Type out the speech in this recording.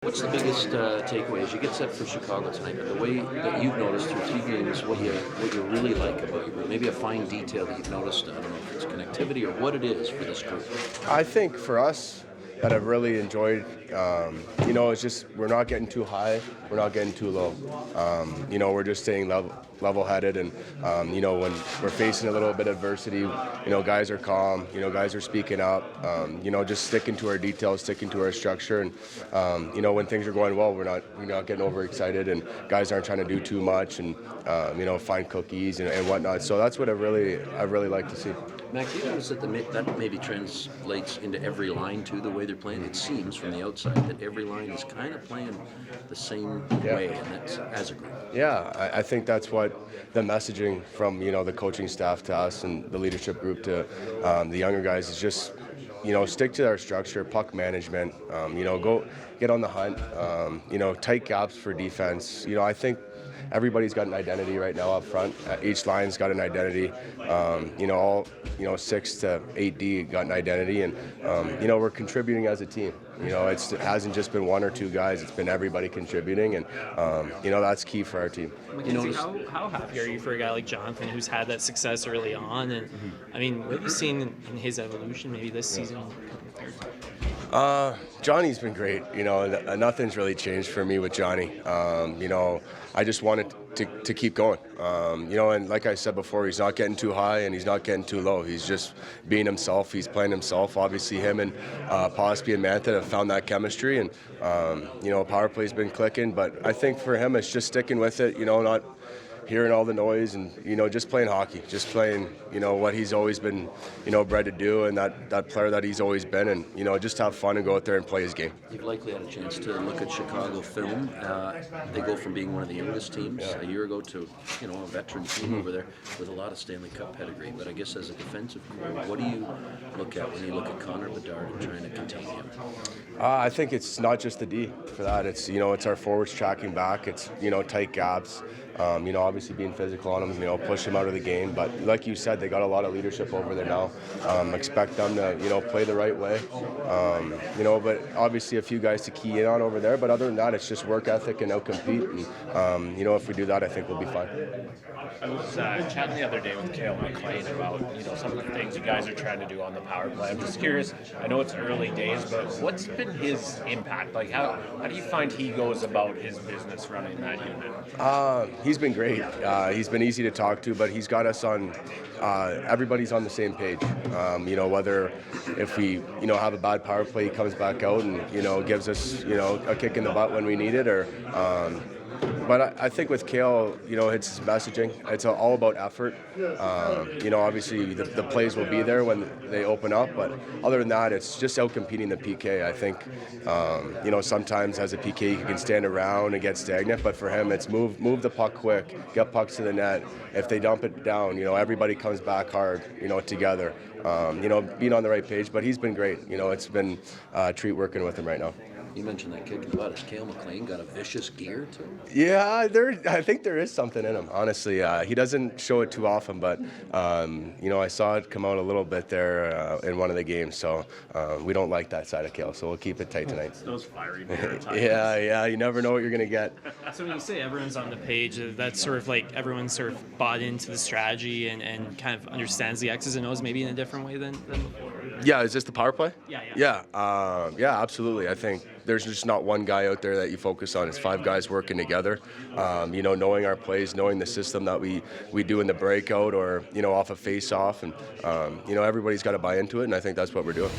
What's the biggest takeaway as you get set for Chicago tonight? The way that you've noticed through 3 games, what you really like about your group? Maybe a fine detail that you've noticed. I don't know if it's connectivity or what it is for this group. I think for us that I've really enjoyed, it's just we're not getting too high, we're not getting too low. We're just staying level-headed, and when we're facing a little bit of adversity, guys are calm, guys are speaking up, just sticking to our details, sticking to our structure, and when things are going well, we're not getting overexcited, and guys aren't trying to do too much, and find cookies and whatnot. So that's what I really like to see. Mac, do you notice that maybe translates into every line too, the way they're playing? It seems from the outside that every line is kind of playing the same way, and that's as a group. Yeah, I think that's what the messaging from the coaching staff to us and the leadership group to the younger guys is just stick to our structure, puck management, go get on the hunt, tight gaps for defense. I think everybody's got an identity right now up front. Each line's got an identity. All 6 to 8D got an identity, and we're contributing as a team. It hasn't just been one or two guys; it's been everybody contributing, and that's key for our team. Mackenzie, how happy are you for a guy like Jonathan, who's had that success early on? And I mean, what have you seen in his evolution, maybe this season compared to? Johnny's been great. Nothing's really changed for me with Johnny. I just wanted to keep going. And like I said before, he's not getting too high and he's not getting too low. He's just being himself. He's playing himself. Obviously, him and Pospi and Mantha have found that chemistry, and power play's been clicking. But I think for him, it's just sticking with it. Not hearing all the noise and just playing hockey, just playing what he's always been bred to do, and that player that he's always been, and just have fun and go out there and play his game. You've likely had a chance to look at Chicago film. They go from being one of the youngest teams a year ago to a veteran team over there with a lot of Stanley Cup pedigree. But I guess as a defensive core, what do you look at when you look at Connor Bedard and trying to contain him? I think it's not just the D for that. It's it's our forwards tracking back. It's tight gaps. Obviously being physical on them, push them out of the game. But like you said, they got a lot of leadership over there now. Expect them to, play the right way. But obviously a few guys to key in on over there. But other than that, it's just work ethic and outcompete. And, if we do that, I think we'll be fine. I was chatting the other day with Cale McLean about, some of the things you guys are trying to do on the power play. I'm just curious, I know it's early days, but what's been his impact? Like, how do you find he goes about his business running that unit? He's been great. He's been easy to talk to, but he's got us on. Everybody's on the same page. Whether if we have a bad power play, he comes back out and gives us a kick in the butt when we need it, or. But I think with Cale, it's his messaging. It's all about effort. Obviously the plays will be there when they open up, but other than that, it's just out competing the PK. I think, sometimes as a PK you can stand around and get stagnant, but for him it's move the puck quick, get pucks to the net. If they dump it down, everybody comes back hard, together. Being on the right page, but he's been great. It's been a treat working with him right now. You mentioned that kick in the butt. Has Cale McLean got a vicious gear to him? Yeah, I think there is something in him, honestly. He doesn't show it too often, but, I saw it come out a little bit there in one of the games. So we don't like that side of Cale, so we'll keep it tight tonight. It's those fiery times. Yeah, you never know what you're going to get. So when you say everyone's on the page, that's sort of like everyone's sort of bought into the strategy and kind of understands the X's and O's maybe in a different way than before? Yeah, is this the power play? Yeah. Yeah, absolutely. I think there's just not one guy out there that you focus on. It's 5 guys working together, knowing our plays, knowing the system that we do in the breakout or, off a face-off. And, everybody's got to buy into it, and I think that's what we're doing.